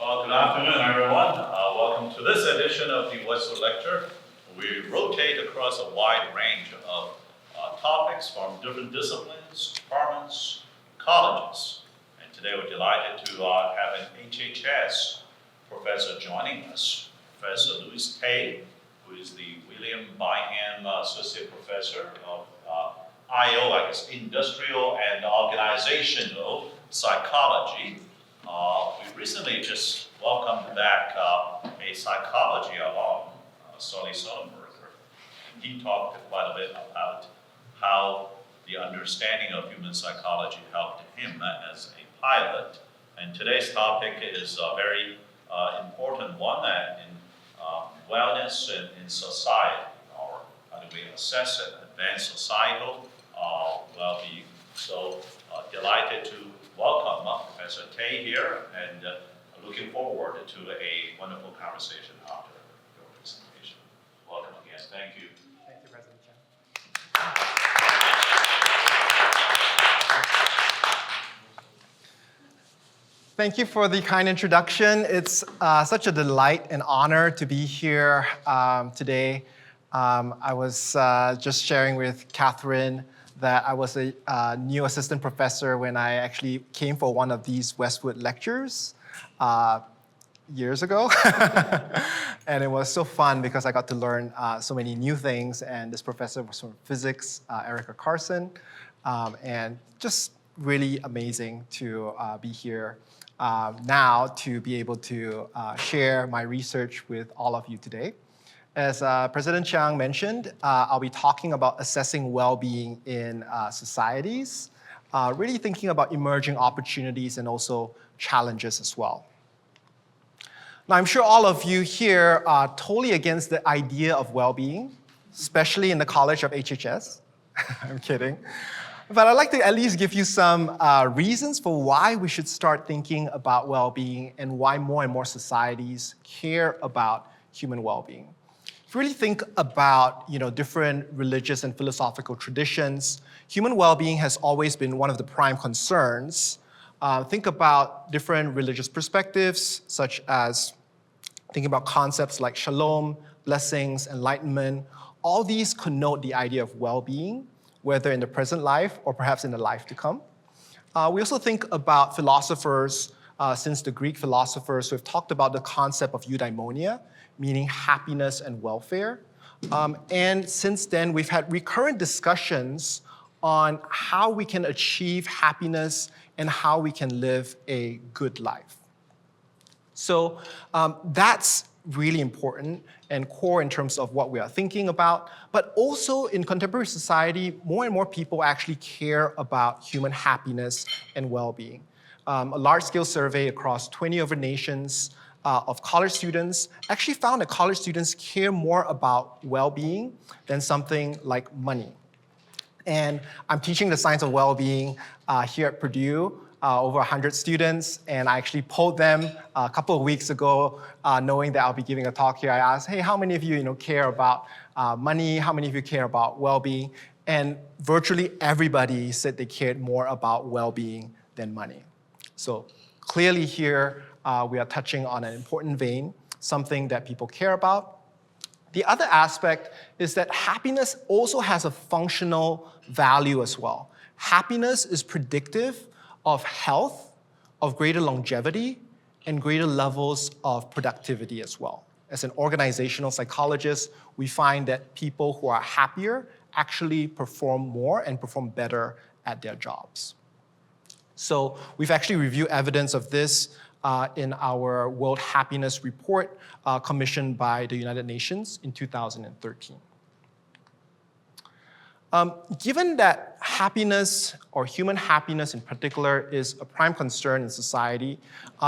Well, good afternoon, everyone. Welcome to this edition of the Westwood Lecture. We rotate across a wide range of topics from different disciplines, departments, colleges. And today we're delighted to have an HHS professor joining us, Professor Louis Tay, who is the William Byham Associate Professor of Industrial and Organizational Psychology. We recently just welcomed back a psychology alum, Sully Sullenberger. He talked quite a bit about how the understanding of human psychology helped him as a pilot. And today's topic is a very important one in wellness in society, or how do we assess and advance societal well-being. So delighted to welcome Professor Tay here, and looking forward to a wonderful conversation after your presentation. Welcome again. Thank you. Thank you, President Chiang. Thank you for the kind introduction. It's such a delight and honor to be here today. I was just sharing with Catherine that I was a new assistant professor when I actually came for one of these Westwood lectures years ago. And it was so fun because I got to learn so many new things. And this professor was from physics, Erica Carson. And just really amazing to be here now to be able to share my research with all of you today. As President Chiang mentioned, I'll be talking about assessing well-being in societies, really thinking about emerging opportunities and also challenges as well. Now, I'm sure all of you here are totally against the idea of well-being, especially in the College of HHS. I'm kidding. But I'd like to at least give you some reasons for why we should start thinking about well-being and why more and more societies care about human well-being. If you really think about different religious and philosophical traditions, human well-being has always been one of the prime concerns. Think about different religious perspectives, such as thinking about concepts like shalom, blessings, enlightenment. All these connote the idea of well-being, whether in the present life or perhaps in the life to come. We also think about philosophers, since the Greek philosophers who have talked about the concept of eudaimonia, meaning happiness and welfare. And since then, we've had recurrent discussions on how we can achieve happiness and how we can live a good life. So that's really important and core in terms of what we are thinking about. But also in contemporary society, more and more people actually care about human happiness and well-being. A large-scale survey across 20 other nations of college students actually found that college students care more about well-being than something like money. And I'm teaching the science of well-being here at Purdue, over 100 students, and I actually polled them a couple of weeks ago, knowing that I'll be giving a talk here. I asked, hey, how many of you care about money? How many of you care about well-being? And virtually everybody said they cared more about well-being than money. So clearly here, we are touching on an important vein, something that people care about. The other aspect is that happiness also has a functional value as well. Happiness is predictive of health, of greater longevity, and greater levels of productivity as well. As an organizational psychologist, we find that people who are happier actually perform more and perform better at their jobs. So we've actually reviewed evidence of this in our World Happiness Report commissioned by the United Nations in 2013. Given that happiness, or human happiness in particular, is a prime concern in society,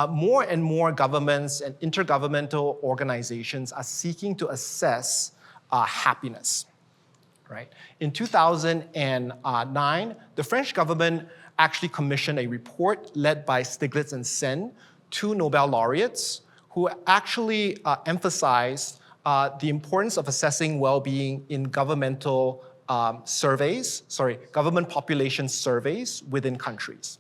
more and more governments and intergovernmental organizations are seeking to assess happiness. Right? In 2009, the French government actually commissioned a report led by Stiglitz and Sen, two Nobel laureates, who actually emphasized the importance of assessing well-being in government population surveys within countries.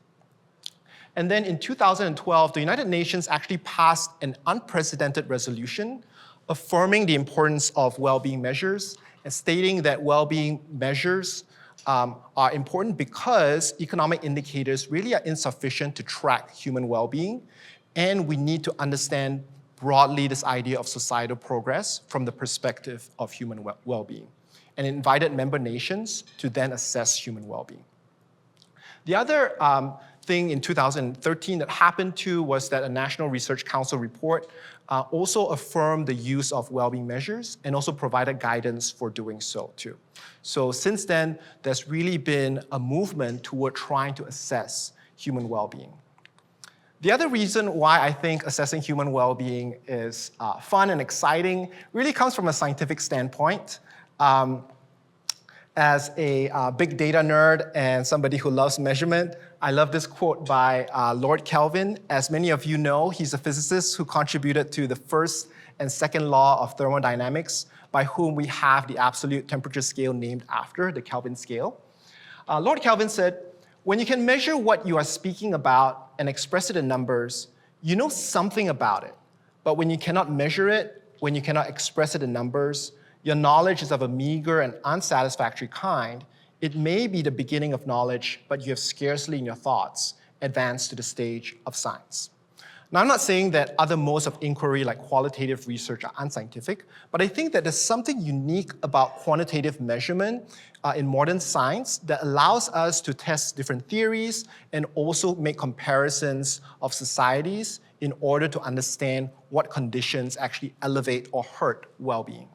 And then in 2012, the United Nations actually passed an unprecedented resolution affirming the importance of well-being measures and stating that well-being measures are important because economic indicators really are insufficient to track human well-being, and we need to understand broadly this idea of societal progress from the perspective of human well-being, and invited member nations to then assess human well-being. The other thing in 2013 that happened too was that a National Research Council report also affirmed the use of well-being measures and also provided guidance for doing so too. So since then, there's really been a movement toward trying to assess human well-being. The other reason why I think assessing human well-being is fun and exciting really comes from a scientific standpoint. As a big data nerd and somebody who loves measurement, I love this quote by Lord Kelvin. As many of you know, he's a physicist who contributed to the first and second law of thermodynamics, by whom we have the absolute temperature scale named after, the Kelvin scale. Lord Kelvin said, "When you can measure what you are speaking about and express it in numbers, you know something about it. But when you cannot measure it, when you cannot express it in numbers, your knowledge is of a meager and unsatisfactory kind. It may be the beginning of knowledge, but you have scarcely in your thoughts advanced to the stage of science." Now, I'm not saying that other modes of inquiry like qualitative research are unscientific, but I think that there's something unique about quantitative measurement in modern science that allows us to test different theories and also make comparisons of societies in order to understand what conditions actually elevate or hurt well-being.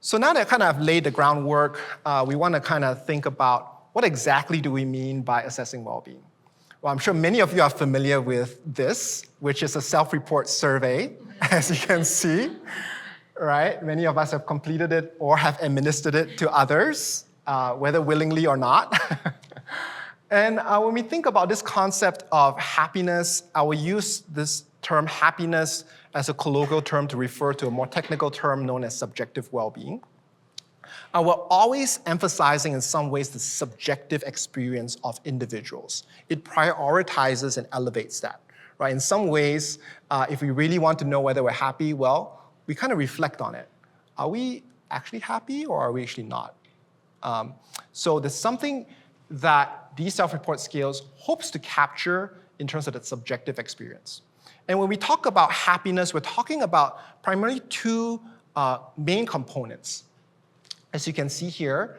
So now that I kind of laid the groundwork, we want to kind of think about what exactly do we mean by assessing well-being. Well, I'm sure many of you are familiar with this, which is a self-report survey, as you can see, right? Many of us have completed it or have administered it to others, whether willingly or not. And when we think about this concept of happiness, I will use this term happiness as a colloquial term to refer to a more technical term known as subjective well-being. We're always emphasizing in some ways the subjective experience of individuals. It prioritizes and elevates that, right? In some ways, if we really want to know whether we're happy, well, we kind of reflect on it. Are we actually happy or are we actually not? So there's something that these self-report scales hopes to capture in terms of the subjective experience. And when we talk about happiness, we're talking about primarily two main components. As you can see here,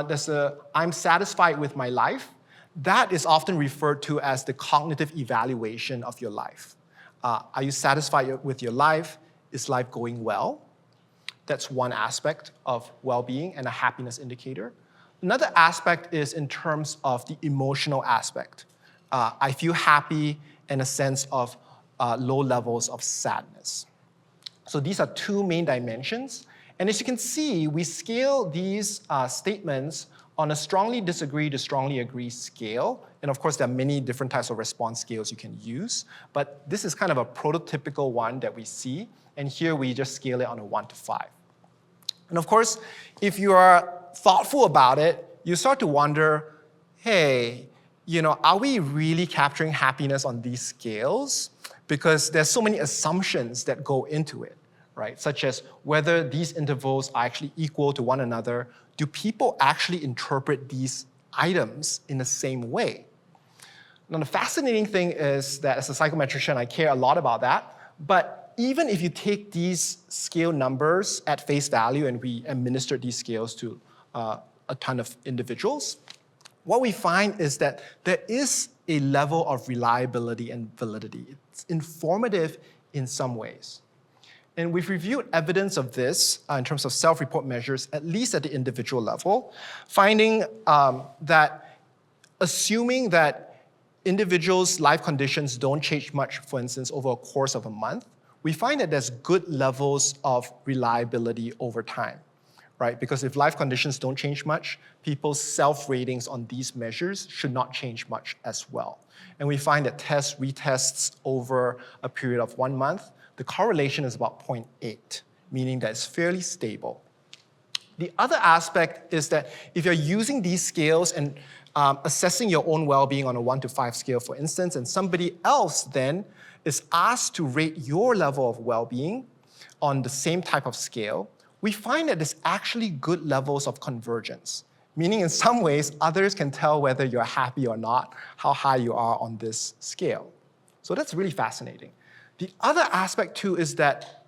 there's a I'm satisfied with my life. That is often referred to as the cognitive evaluation of your life. Are you satisfied with your life? Is life going well? That's one aspect of well-being and a happiness indicator. Another aspect is in terms of the emotional aspect. I feel happy in a sense of low levels of sadness. So these are two main dimensions. And as you can see, we scale these statements on a strongly disagree to strongly agree scale. And of course, there are many different types of response scales you can use. But this is kind of a prototypical one that we see. And here we just scale it on a 1 to 5. And of course, if you are thoughtful about it, you start to wonder, hey, are we really capturing happiness on these scales? Because there's so many assumptions that go into it, right? Such as whether these intervals are actually equal to one another. Do people actually interpret these items in the same way? Now, the fascinating thing is that as a psychometrician, I care a lot about that. But even if you take these scale numbers at face value and we administer these scales to a ton of individuals, what we find is that there is a level of reliability and validity. It's informative in some ways. And we've reviewed evidence of this in terms of self-report measures, at least at the individual level, finding that assuming that individuals' life conditions don't change much, for instance, over a course of a month, we find that there's good levels of reliability over time, right? Because if life conditions don't change much, people's self-ratings on these measures should not change much as well. And we find that tests, retests over a period of 1 month, the correlation is about 0.8, meaning that it's fairly stable. The other aspect is that if you're using these scales and assessing your own well-being on a 1 to 5 scale, for instance, and somebody else then is asked to rate your level of well-being on the same type of scale, we find that there's actually good levels of convergence, meaning in some ways, others can tell whether you're happy or not, how high you are on this scale. So that's really fascinating. The other aspect too is that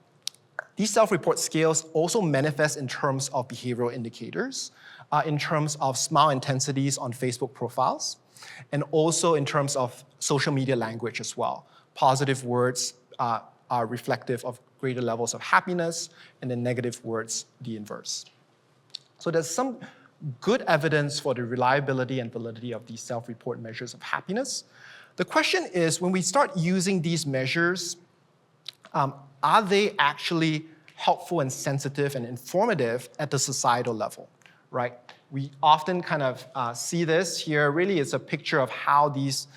these self-report scales also manifest in terms of behavioral indicators, in terms of smile intensities on Facebook profiles, and also in terms of social media language as well. Positive words are reflective of greater levels of happiness, and then negative words, the inverse. So there's some good evidence for the reliability and validity of these self-report measures of happiness. The question is, when we start using these measures, are they actually helpful and sensitive and informative at the societal level, right? We often kind of see this here. Really, it's a picture of how these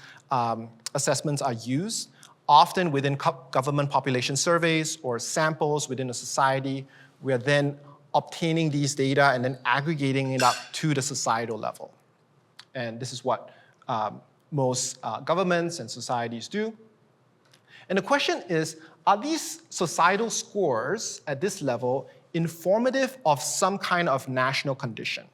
assessments are used, often within government population surveys or samples within a society. We are then obtaining these data and then aggregating it up to the societal level. And this is what most governments and societies do. And the question is, are these societal scores at this level informative of some kind of national condition?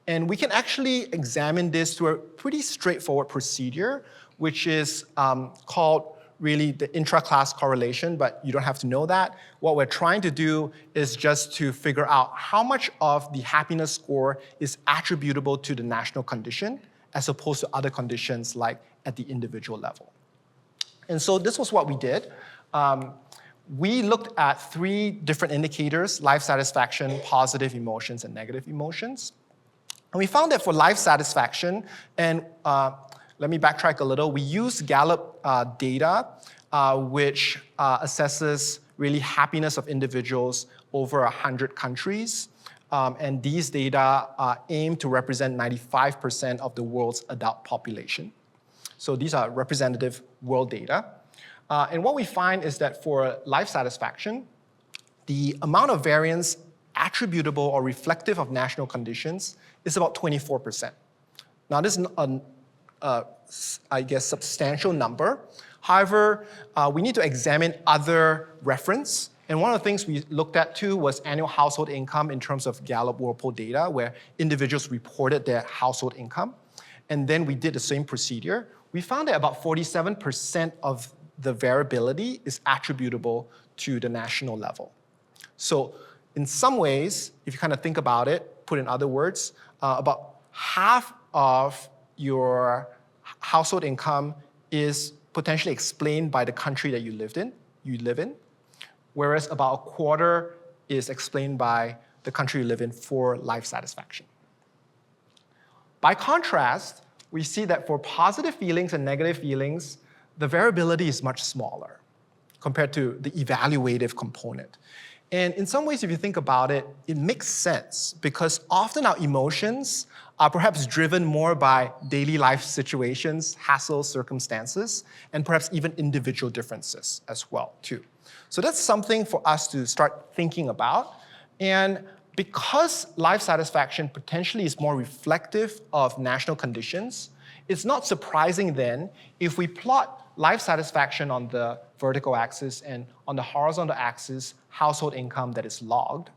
And we can actually examine this through a pretty straightforward procedure, which is called really the intra-class correlation, but you don't have to know that. What we're trying to do is just to figure out how much of the happiness score is attributable to the national condition as opposed to other conditions like at the individual level. And so this was what we did. We looked at 3 different indicators: life satisfaction, positive emotions, and negative emotions. And we found that for life satisfaction, and let me backtrack a little, we used Gallup data, which assesses really happiness of individuals over 100 countries. And these data aim to represent 95% of the world's adult population. So these are representative world data. And what we find is that for life satisfaction, the amount of variance attributable or reflective of national conditions is about 24%. Now, this is I guess, substantial number. However, we need to examine other reference. And one of the things we looked at too was annual household income in terms of Gallup Whirlpool data, where individuals reported their household income. And then we did the same procedure. We found that about 47% of the variability is attributable to the national level. So in some ways, if you kind of think about it, put in other words, about half of your household income is potentially explained by the country that you live in, whereas about a quarter is explained by the country you live in for life satisfaction. By contrast, we see that for positive feelings and negative feelings, the variability is much smaller compared to the evaluative component. And in some ways, if you think about it, it makes sense because often our emotions are perhaps driven more by daily life situations, hassles, circumstances, and perhaps even individual differences as well, too. So that's something for us to start thinking about. And because life satisfaction potentially is more reflective of national conditions, it's not surprising then if we plot life satisfaction on the vertical axis and on the horizontal axis, household income that is logged.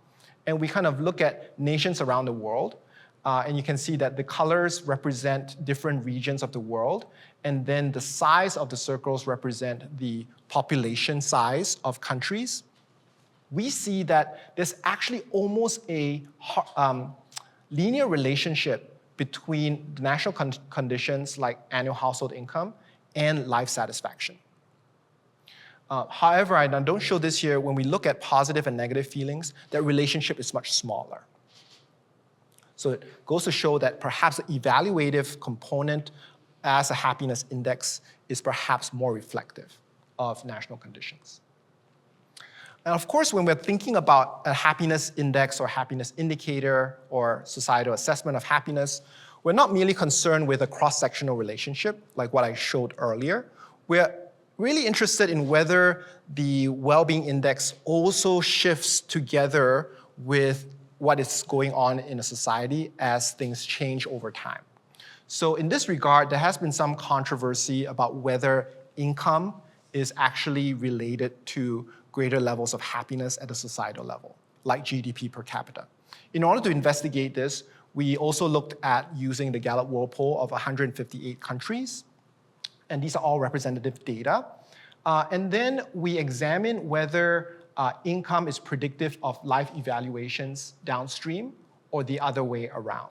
And we kind of look at nations around the world, and you can see that the colors represent different regions of the world, and then the size of the circles represent the population size of countries. We see that there's actually almost a linear relationship between the national conditions like annual household income and life satisfaction. However, I don't show this here. When we look at positive and negative feelings, that relationship is much smaller. So it goes to show that perhaps the evaluative component as a happiness index is perhaps more reflective of national conditions. And of course, when we're thinking about a happiness index or happiness indicator or societal assessment of happiness, we're not merely concerned with a cross-sectional relationship like what I showed earlier. We're really interested in whether the well-being index also shifts together with what is going on in a society as things change over time. So in this regard, there has been some controversy about whether income is actually related to greater levels of happiness at a societal level, like GDP per capita. In order to investigate this, we also looked at using the Gallup World Poll of 158 countries, and these are all representative data. And then we examine whether income is predictive of life evaluations downstream or the other way around.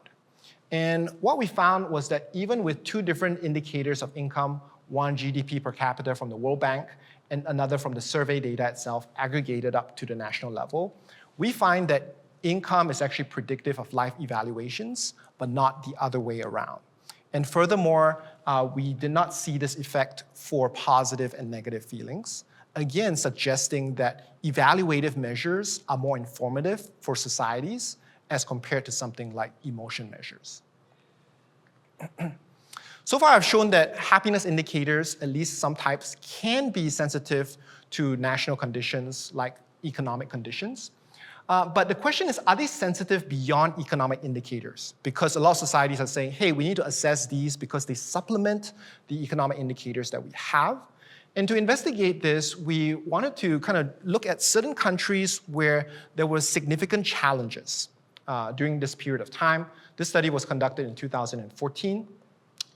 And what we found was that even with two different indicators of income, one GDP per capita from the World Bank and another from the survey data itself aggregated up to the national level, we find that income is actually predictive of life evaluations, but not the other way around. And furthermore, we did not see this effect for positive and negative feelings, again suggesting that evaluative measures are more informative for societies as compared to something like emotion measures. So far, I've shown that happiness indicators, at least some types, can be sensitive to national conditions like economic conditions. But the question is, are they sensitive beyond economic indicators? Because a lot of societies are saying, hey, we need to assess these because they supplement the economic indicators that we have. And to investigate this, we wanted to kind of look at certain countries where there were significant challenges during this period of time. This study was conducted in 2014.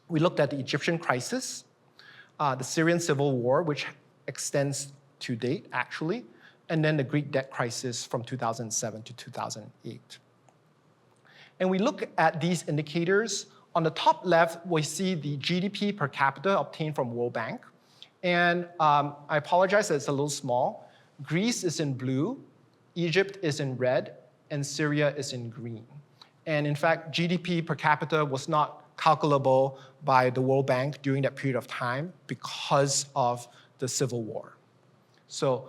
We looked at the Egyptian crisis, the Syrian civil war, which extends to date, actually, and then the Greek debt crisis from 2007 to 2008. And we look at these indicators. On the top left, we see the GDP per capita obtained from World Bank. And I apologize that it's a little small. Greece is in blue, Egypt is in red, and Syria is in green. And in fact, GDP per capita was not calculable by the World Bank during that period of time because of the civil war. So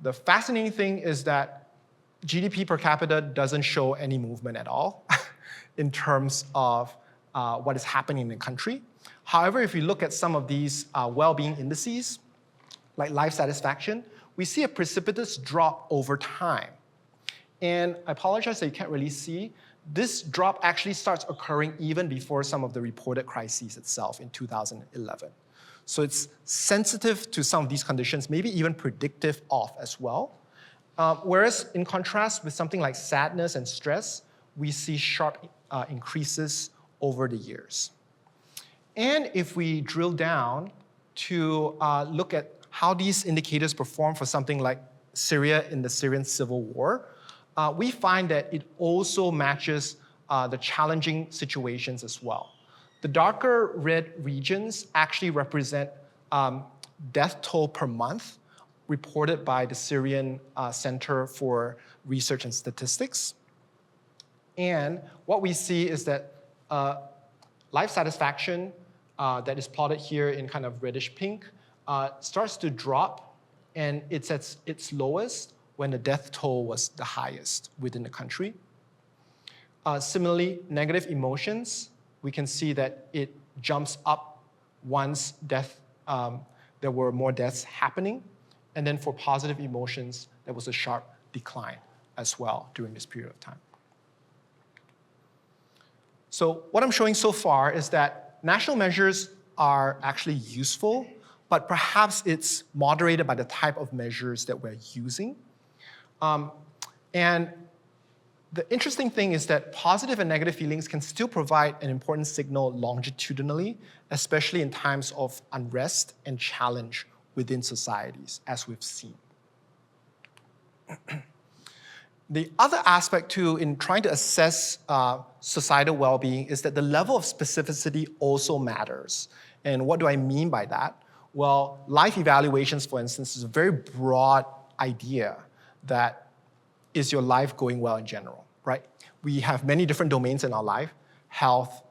the fascinating thing is that GDP per capita doesn't show any movement at all in terms of what is happening in the country. However, if you look at some of these well-being indices, like life satisfaction, we see a precipitous drop over time. And I apologize that you can't really see. This drop actually starts occurring even before some of the reported crises itself in 2011. So it's sensitive to some of these conditions, maybe even predictive of as well. Whereas in contrast with something like sadness and stress, we see sharp increases over the years. And if we drill down to look at how these indicators perform for something like Syria in the Syrian civil war, we find that it also matches the challenging situations as well. The darker red regions actually represent death toll per month reported by the Syrian Center for Research and Statistics. And what we see is that life satisfaction that is plotted here in kind of reddish pink starts to drop, and it's at its lowest when the death toll was the highest within the country. Similarly, negative emotions, we can see that it jumps up once there were more deaths happening. And then for positive emotions, there was a sharp decline as well during this period of time. So what I'm showing so far is that national measures are actually useful, but perhaps it's moderated by the type of measures that we're using. And the interesting thing is that positive and negative feelings can still provide an important signal longitudinally, especially in times of unrest and challenge within societies, as we've seen. The other aspect too in trying to assess societal well-being is that the level of specificity also matters. And what do I mean by that? Well, life evaluations, for instance, is a very broad idea that is your life going well in general, right? We have many different domains in our life: health,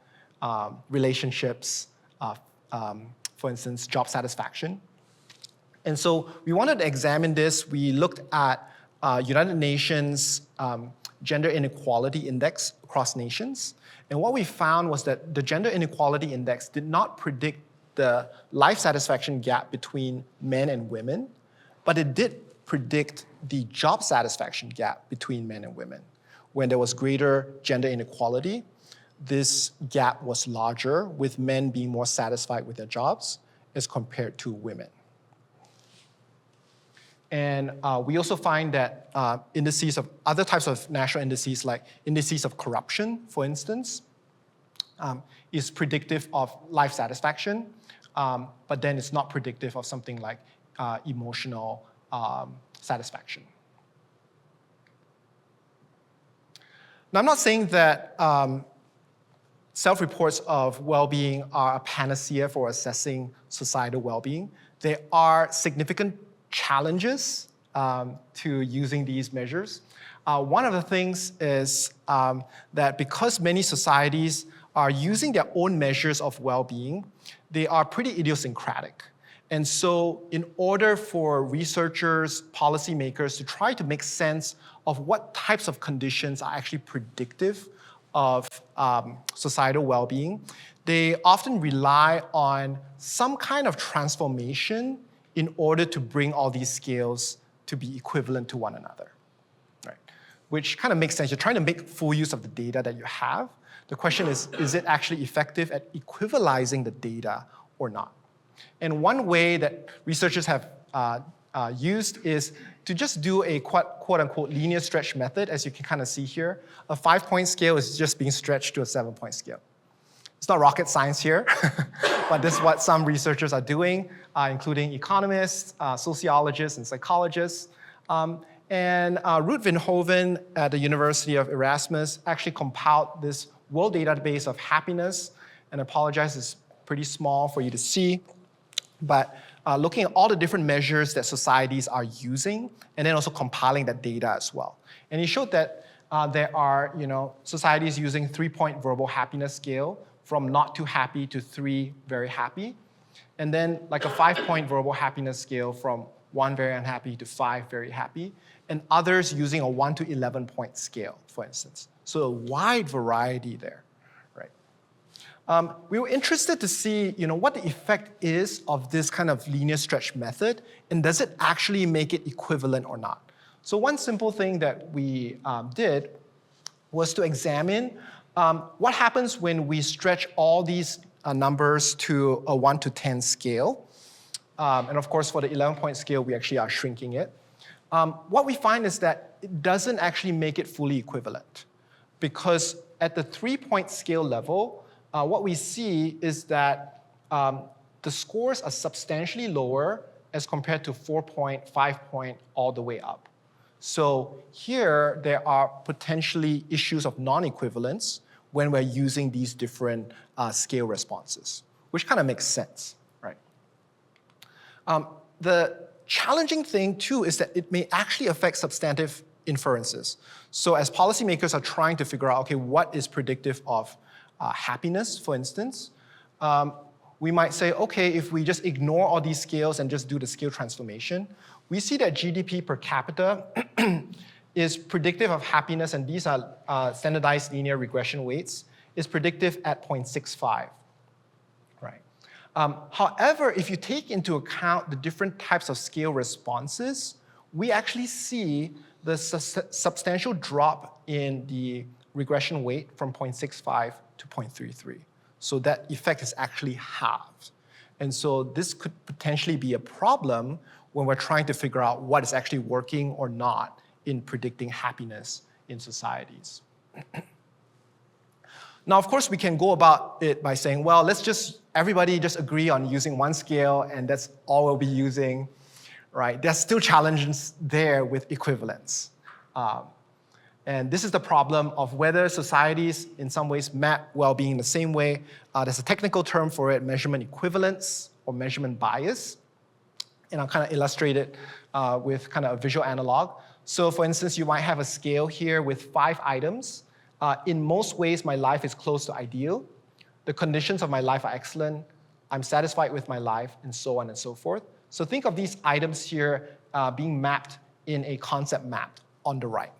relationships, for instance, job satisfaction. And so we wanted to examine this. We looked at United Nations Gender Inequality Index across nations. And what we found was that the Gender Inequality Index did not predict the life satisfaction gap between men and women, but it did predict the job satisfaction gap between men and women. when there was greater gender inequality, this gap was larger, with men being more satisfied with their jobs as compared to women. And we also find that indices of other types of national indices, like indices of corruption, for instance, is predictive of life satisfaction, but then it's not predictive of something like emotional satisfaction. Now, I'm not saying that self-reports of well-being are a panacea for assessing societal well-being. There are significant challenges to using these measures. One of the things is that because many societies are using their own measures of well-being, they are pretty idiosyncratic. And so in order for researchers, policymakers to try to make sense of what types of conditions are actually predictive of societal well-being, they often rely on some kind of transformation in order to bring all these scales to be equivalent to one another, right? Which kind of makes sense. You're trying to make full use of the data that you have. The question is it actually effective at equivalizing the data or not? And one way that researchers have used is to just do a quote-unquote linear stretch method, as you can kind of see here. A 5-point scale is just being stretched to a 7-point scale. It's not rocket science here, but this is what some researchers are doing, including economists, sociologists, and psychologists. And Ruud Vinhoven at the University of Erasmus actually compiled this world database of happiness, and I apologize, it's pretty small for you to see, but looking at all the different measures that societies are using, and then also compiling that data as well. And he showed that there are societies using 3-point verbal happiness scale, from not too happy to 3 very happy, and then like a 5-point verbal happiness scale from 1 very unhappy to 5 very happy, and others using a 1 to 11-point scale, for instance. So a wide variety there, right? We were interested to see, what the effect is of this kind of linear stretch method, and does it actually make it equivalent or not? So one simple thing that we did was to examine what happens when we stretch all these numbers to a 1 to 10 scale. And of course, for the 11-point scale, we actually are shrinking it. What we find is that it doesn't actually make it fully equivalent, because at the 3-point scale level, what we see is that the scores are substantially lower as compared to 4-point, 5-point, all the way up. So here, there are potentially issues of non-equivalence when we're using these different scale responses, which kind of makes sense, right? The challenging thing, too, is that it may actually affect substantive inferences. So as policymakers are trying to figure out, okay, what is predictive of happiness, for instance, we might say, okay, if we just ignore all these scales and just do the scale transformation, we see that GDP per capita is predictive of happiness, and these are standardized linear regression weights, is predictive at 0.65, right? However, if you take into account the different types of scale responses, we actually see the substantial drop in the regression weight from 0.65 to 0.33. So that effect is actually halved. And so this could potentially be a problem when we're trying to figure out what is actually working or not in predicting happiness in societies. Now, of course, we can go about it by saying, well, everybody just agree on using one scale, and that's all we'll be using, right? There's still challenges there with equivalence. And this is the problem of whether societies, in some ways, map well-being in the same way. There's a technical term for it, measurement equivalence or measurement bias. And I'll kind of illustrate it with kind of a visual analog. So for instance, you might have a scale here with 5 items. In most ways, my life is close to ideal. The conditions of my life are excellent. I'm satisfied with my life, and so on and so forth. So think of these items here being mapped in a concept map on the right.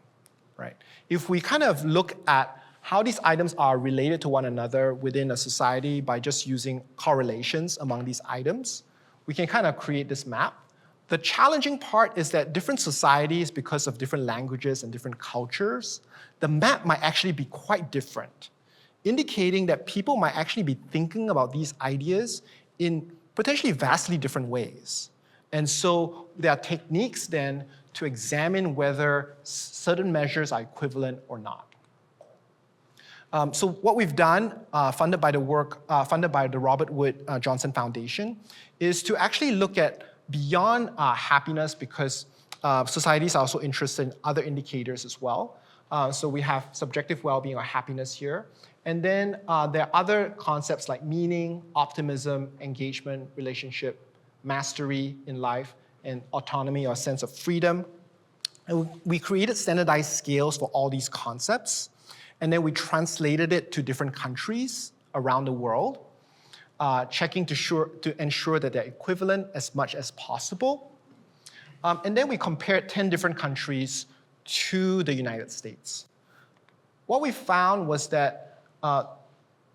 Right? If we kind of look at how these items are related to one another within a society by just using correlations among these items, we can kind of create this map. The challenging part is that different societies, because of different languages and different cultures, the map might actually be quite different, indicating that people might actually be thinking about these ideas in potentially vastly different ways. And so there are techniques then to examine whether certain measures are equivalent or not. So what we've done, funded by the Robert Wood Johnson Foundation, is to actually look at beyond happiness, because societies are also interested in other indicators as well. So we have subjective well-being or happiness here. And then there are other concepts like meaning, optimism, engagement, relationship, mastery in life, and autonomy or sense of freedom. And we created standardized scales for all these concepts. And then we translated it to different countries around the world, checking to ensure that they're equivalent as much as possible. And then we compared 10 different countries to the United States. What we found was that a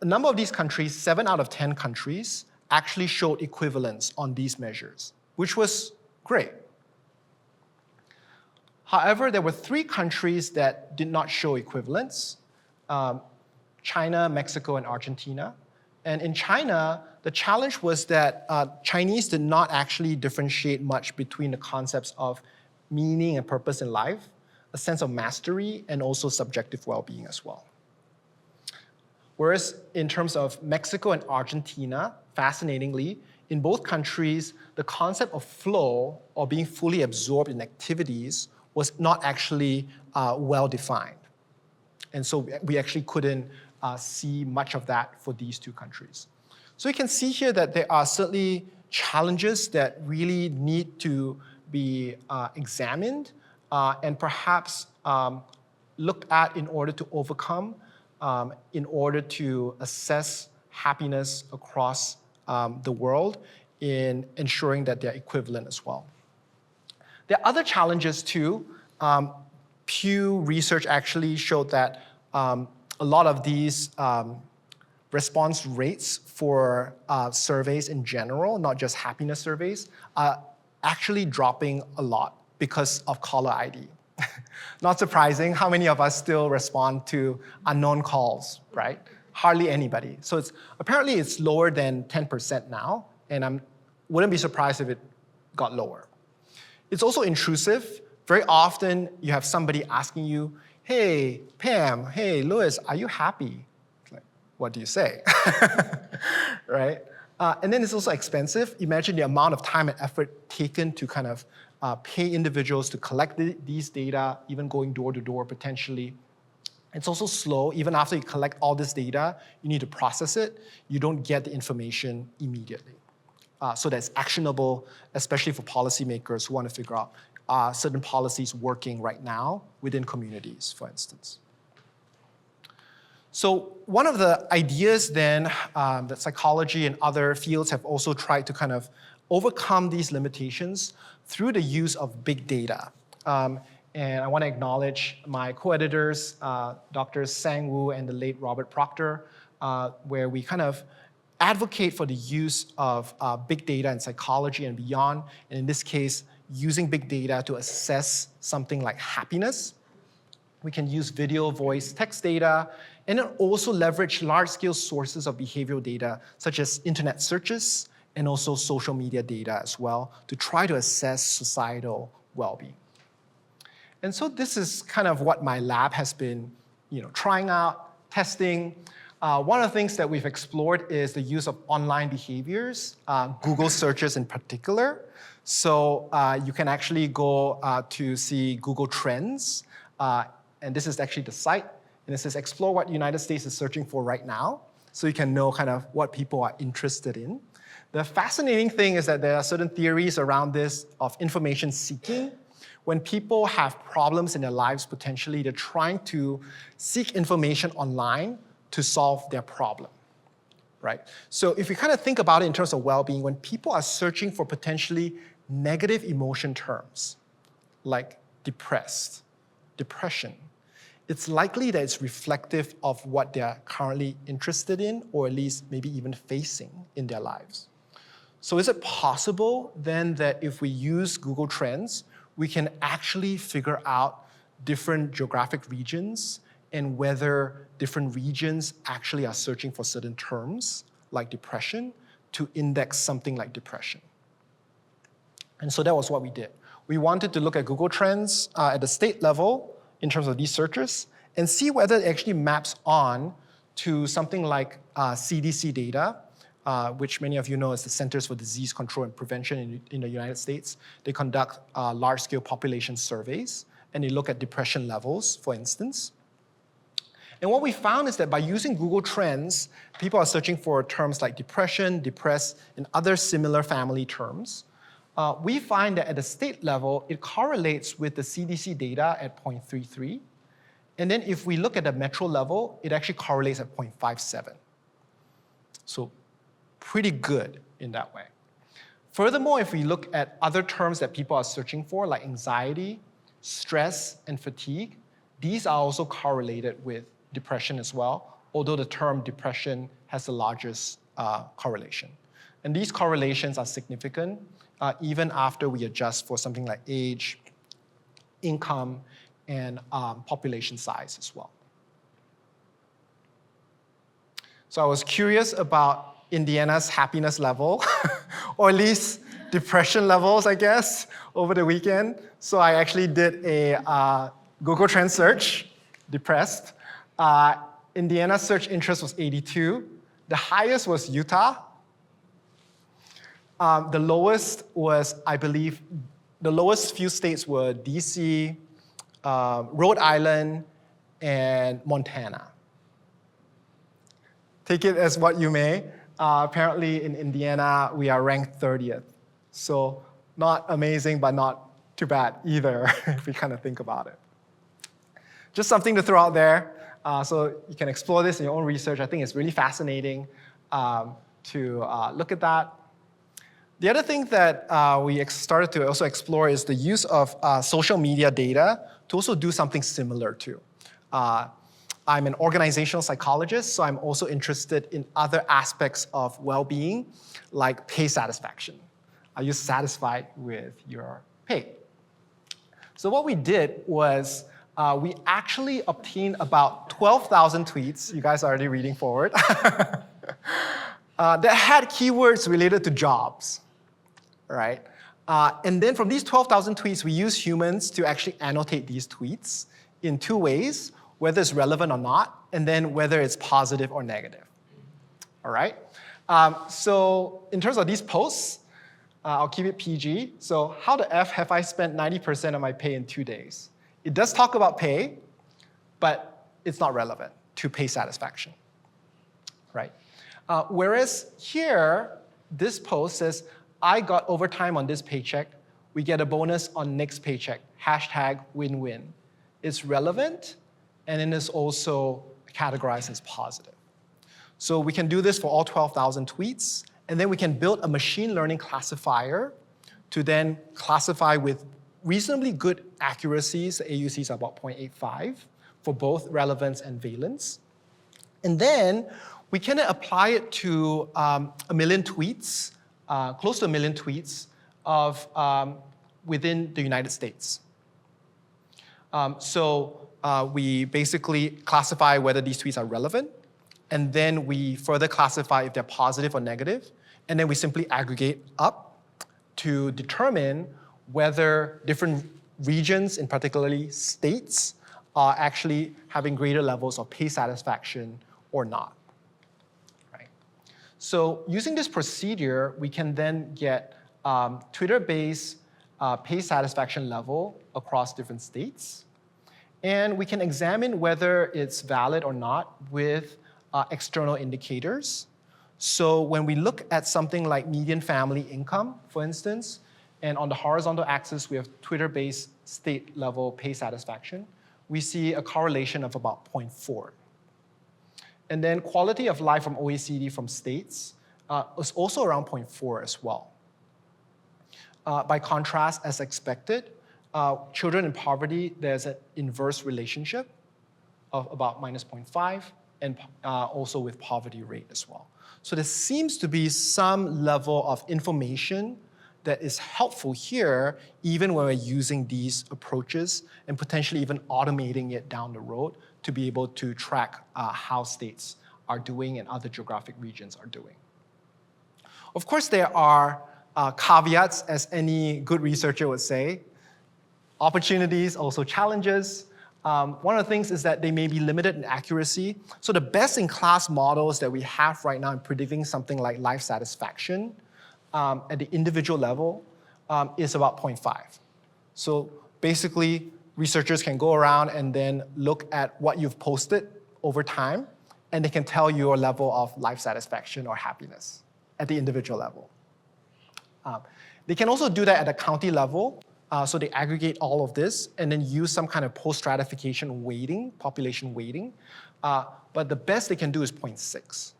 number of these countries, 7 out of 10 countries, actually showed equivalence on these measures, which was great. However, there were 3 countries that did not show equivalence: China, Mexico, and Argentina. And in China, the challenge was that Chinese did not actually differentiate much between the concepts of meaning and purpose in life, a sense of mastery, and also subjective well-being as well. Whereas in terms of Mexico and Argentina, fascinatingly, in both countries, the concept of flow or being fully absorbed in activities was not actually well-defined. And so we actually couldn't see much of that for these 2 countries. So you can see here that there are certainly challenges that really need to be examined and perhaps looked at in order to overcome, in order to assess happiness across the world in ensuring that they're equivalent as well. There are other challenges too. Pew Research actually showed that a lot of these response rates for surveys in general, not just happiness surveys, are actually dropping a lot because of caller ID. Not surprising, how many of us still respond to unknown calls, right? Hardly anybody. So apparently it's lower than 10% now, and I wouldn't be surprised if it got lower. It's also intrusive. Very often you have somebody asking you, "Hey, Pam, hey, Louis, are you happy?" Like, what do you say? Right? And then it's also expensive. Imagine the amount of time and effort taken to kind of pay individuals to collect these data, even going door to door potentially. It's also slow. Even after you collect all this data, you need to process it. You don't get the information immediately. So that's actionable, especially for policymakers who want to figure out certain policies working right now within communities, for instance. So one of the ideas then that psychology and other fields have also tried to kind of overcome these limitations through the use of big data. And I want to acknowledge my co-editors, Dr. Sang Wu and the late Robert Proctor, where we kind of advocate for the use of big data in psychology and beyond, and in this case, using big data to assess something like happiness. We can use video, voice, text data, and then also leverage large-scale sources of behavioral data, such as internet searches and also social media data as well, to try to assess societal well-being. And so this is kind of what my lab has been trying out, testing. One of the things that we've explored is the use of online behaviors, Google searches in particular. So you can actually go to see Google Trends, and this is actually the site, and it says explore what the United States is searching for right now, so you can know kind of what people are interested in. The fascinating thing is that there are certain theories around this of information seeking. When people have problems in their lives, potentially, they're trying to seek information online to solve their problem, right? So if we kind of think about it in terms of well-being, when people are searching for potentially negative emotion terms, like depressed, depression, it's likely that it's reflective of what they're currently interested in, or at least maybe even facing in their lives. So is it possible then that if we use Google Trends, we can actually figure out different geographic regions and whether different regions actually are searching for certain terms like depression to index something like depression? And so that was what we did. We wanted to look at Google Trends at the state level in terms of these searches and see whether it actually maps on to something like CDC data, which many of you know is the Centers for Disease Control and Prevention in the United States. They conduct large-scale population surveys, and they look at depression levels, for instance. And what we found is that by using Google Trends, people are searching for terms like depression, depressed, and other similar family terms. We find that at the state level, it correlates with the CDC data at 0.33. And then if we look at the metro level, it actually correlates at 0.57. So pretty good in that way. Furthermore, if we look at other terms that people are searching for, like anxiety, stress, and fatigue, these are also correlated with depression as well, although the term depression has the largest correlation. And these correlations are significant even after we adjust for something like age, income, and population size as well. So I was curious about Indiana's happiness level, or at least depression levels, I guess, over the weekend. So I actually did a Google Trends search, depressed. Indiana's search interest was 82. The highest was Utah. The lowest was, I believe, the lowest few states were DC, Rhode Island, and Montana. Take it as what you may. Apparently in Indiana, we are ranked 30th. So not amazing, but not too bad either, if we kind of think about it. Just something to throw out there. So you can explore this in your own research. I think it's really fascinating to look at that. The other thing that we started to also explore is the use of social media data to also do something similar to. I'm an organizational psychologist, so I'm also interested in other aspects of well-being, like pay satisfaction. Are you satisfied with your pay? So what we did was we actually obtained about 12,000 tweets. You guys are already reading forward. That had keywords related to jobs, right? And then from these 12,000 tweets, we use humans to actually annotate these tweets in two ways, whether it's relevant or not, and then whether it's positive or negative, all right? So in terms of these posts, I'll keep it PG. So how the F have I spent 90% of my pay in 2 days? It does talk about pay, but it's not relevant to pay satisfaction, right? Whereas here, this post says, I got overtime on this paycheck. We get a bonus on next paycheck. Hashtag win-win. It's relevant, and then it's also categorized as positive. So we can do this for all 12,000 tweets, and then we can build a machine learning classifier to then classify with reasonably good accuracies. The AUCs are about 0.85 for both relevance and valence. And then we can apply it to 1 million tweets, close to 1 million tweets of within the United States. We basically classify whether these tweets are relevant, and then we further classify if they're positive or negative, and then we simply aggregate up to determine whether different regions, in particularly states, are actually having greater levels of pay satisfaction or not. Right? So using this procedure, we can then get Twitter-based pay satisfaction level across different states. And we can examine whether it's valid or not with external indicators. So when we look at something like median family income, for instance, and on the horizontal axis, we have Twitter-based state-level pay satisfaction, we see a correlation of about 0.4. And then quality of life from OECD from states is also around 0.4 as well. By contrast, as expected, children in poverty, there's an inverse relationship of about -0.5. and also with poverty rate as well. So there seems to be some level of information that is helpful here, even when we're using these approaches and potentially even automating it down the road to be able to track how states are doing and other geographic regions are doing. Of course, there are caveats, as any good researcher would say. Opportunities, also challenges. One of the things is that they may be limited in accuracy. So the best-in-class models that we have right now in predicting something like life satisfaction at the individual level is about 0.5. So basically, researchers can go around and then look at what you've posted over time, and they can tell your level of life satisfaction or happiness at the individual level. They can also do that at the county level. So they aggregate all of this and then use some kind of post-stratification weighting, population weighting. But the best they can do is 0.6.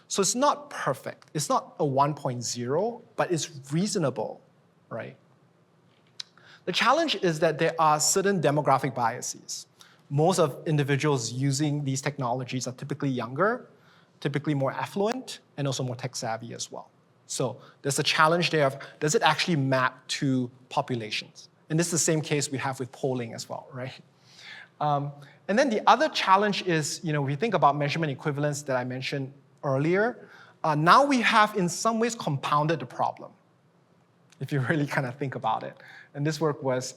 So it's not perfect. It's not a 1.0, but it's reasonable, right? The challenge is that there are certain demographic biases. Most of individuals using these technologies are typically younger, typically more affluent, and also more tech-savvy as well. So there's a challenge there of, does it actually map to populations? And this is the same case we have with polling as well, right? And then the other challenge is, if you think about measurement equivalence that I mentioned earlier, now we have in some ways compounded the problem, if you really kind of think about it. And this work was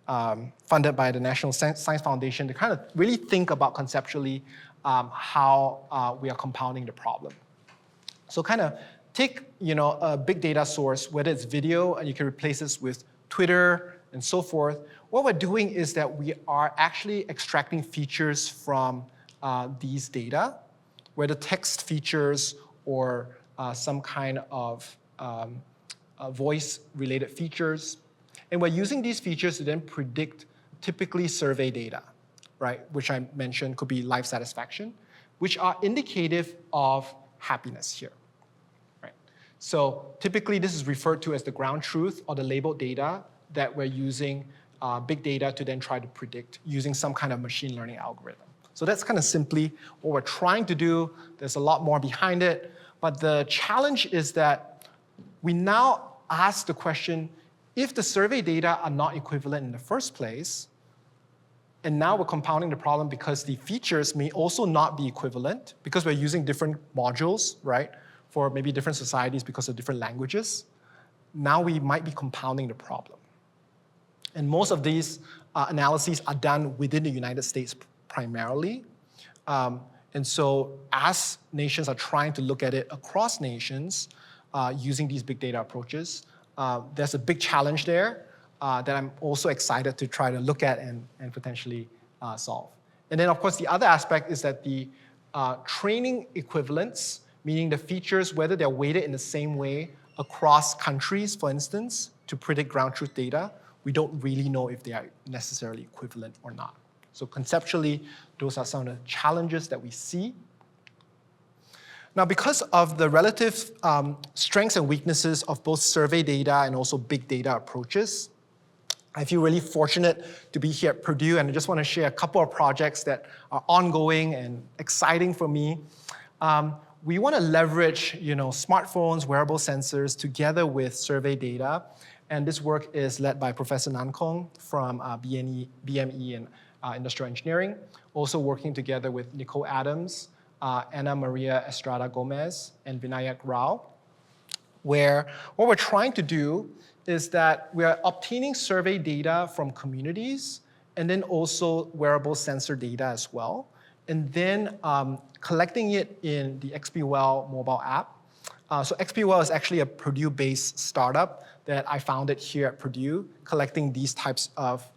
funded by the National Science Foundation to kind of really think about conceptually how we are compounding the problem. So kind of take a big data source, whether it's video, and you can replace this with Twitter and so forth. What we're doing is that we are actually extracting features from these data, whether text features or some kind of voice-related features. And we're using these features to then predict typically survey data, right, which I mentioned could be life satisfaction, which are indicative of happiness here. So typically, this is referred to as the ground truth or the labeled data that we're using big data to then try to predict using some kind of machine learning algorithm. So that's kind of simply what we're trying to do. There's a lot more behind it. But the challenge is that we now ask the question, if the survey data are not equivalent in the first place, and now we're compounding the problem because the features may also not be equivalent because we're using different modules, right? For maybe different societies because of different languages, now we might be compounding the problem. And most of these analyses are done within the United States primarily. And so as nations are trying to look at it across nations using these big data approaches, there's a big challenge there that I'm also excited to try to look at and potentially solve. And then, of course, the other aspect is that the training equivalence, meaning the features, whether they're weighted in the same way across countries, for instance, to predict ground truth data, we don't really know if they are necessarily equivalent or not. So conceptually, those are some of the challenges that we see. Now, because of the relative strengths and weaknesses of both survey data and also big data approaches, I feel really fortunate to be here at Purdue, and I just want to share a couple of projects that are ongoing and exciting for me. We want to leverage, smartphones, wearable sensors together with survey data, and this work is led by Professor Nan Kong from BME and Industrial Engineering, also working together with Nicole Adams, Ana Maria Estrada Gomez, and Vinayak Rao, where what we're trying to do is that we are obtaining survey data from communities and then also wearable sensor data as well, and then collecting it in the XPWell mobile app. So XPWell is actually a Purdue-based startup that I founded here at Purdue, collecting these types of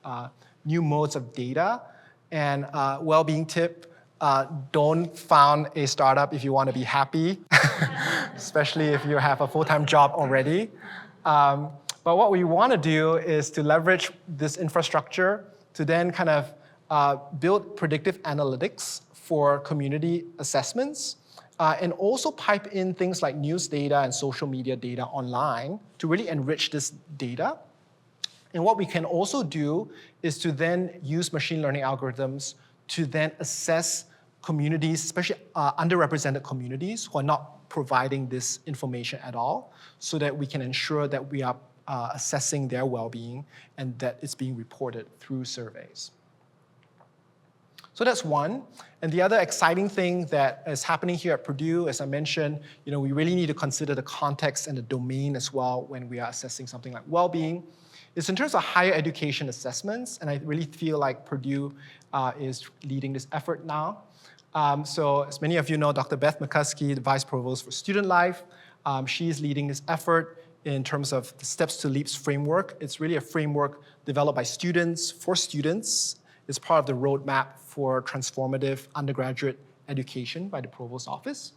new modes of data. And well-being tip, don't found a startup if you want to be happy, especially if you have a full-time job already. But what we want to do is to leverage this infrastructure to then kind of build predictive analytics for community assessments, and also pipe in things like news data and social media data online to really enrich this data. And what we can also do is to then use machine learning algorithms to then assess communities, especially underrepresented communities who are not providing this information at all, so that we can ensure that we are assessing their well-being and that it's being reported through surveys. So that's one. And the other exciting thing that is happening here at Purdue, as I mentioned, we really need to consider the context and the domain as well when we are assessing something like well-being. It's in terms of higher education assessments, and I really feel like Purdue is leading this effort now. So as many of you know, Dr. Beth McCuskey, the Vice Provost for Student Life, she is leading this effort in terms of the Steps to Leaps framework. It's really a framework developed by students for students. It's part of the roadmap for transformative undergraduate education by the Provost's Office.